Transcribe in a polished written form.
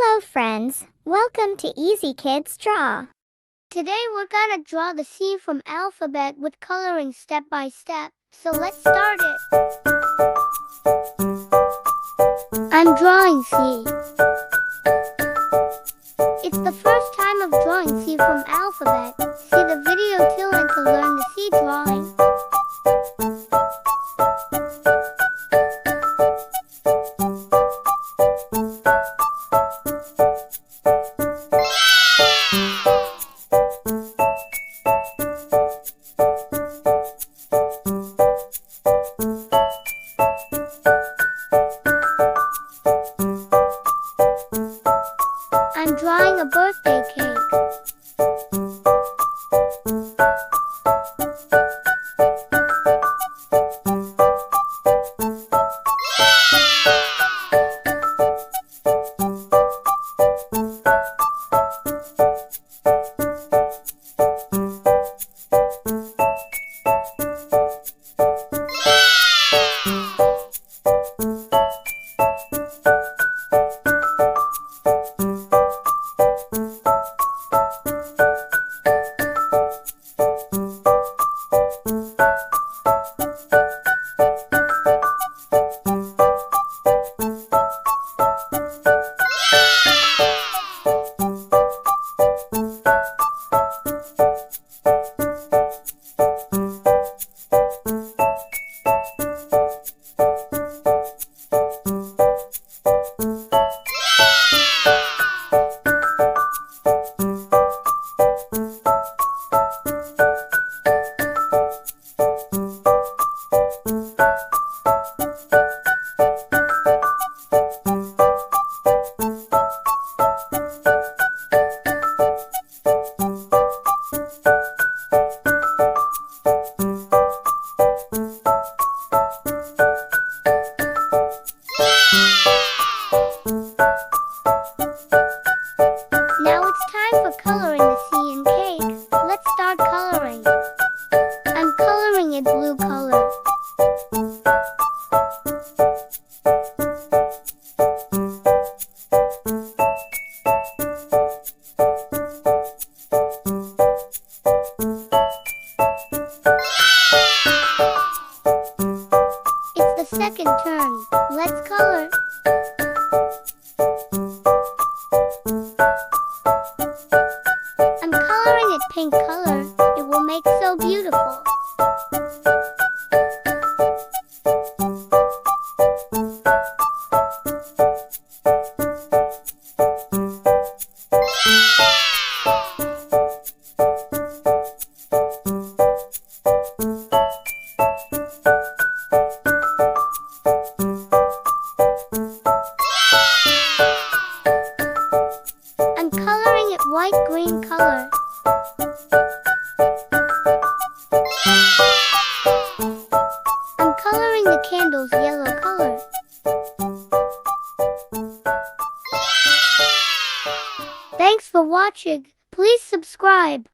Hello friends, welcome to Easy Kids Draw. Today we're gonna draw the C from alphabet with coloring step by step, so let's start it. I'm drawing C. It's the first time of drawing C from alphabet. See the video till end to learn the C drawing. I'm drawing a birthday cake. Now it's time for coloring the C in cake. Let's start coloring. I'm coloring it blue color. It's the second turn. Let's color. I'm coloring it pink color. It will make so beautiful. I'm coloring it white-green color. I'm coloring the candles yellow color. Thanks for watching. Please subscribe.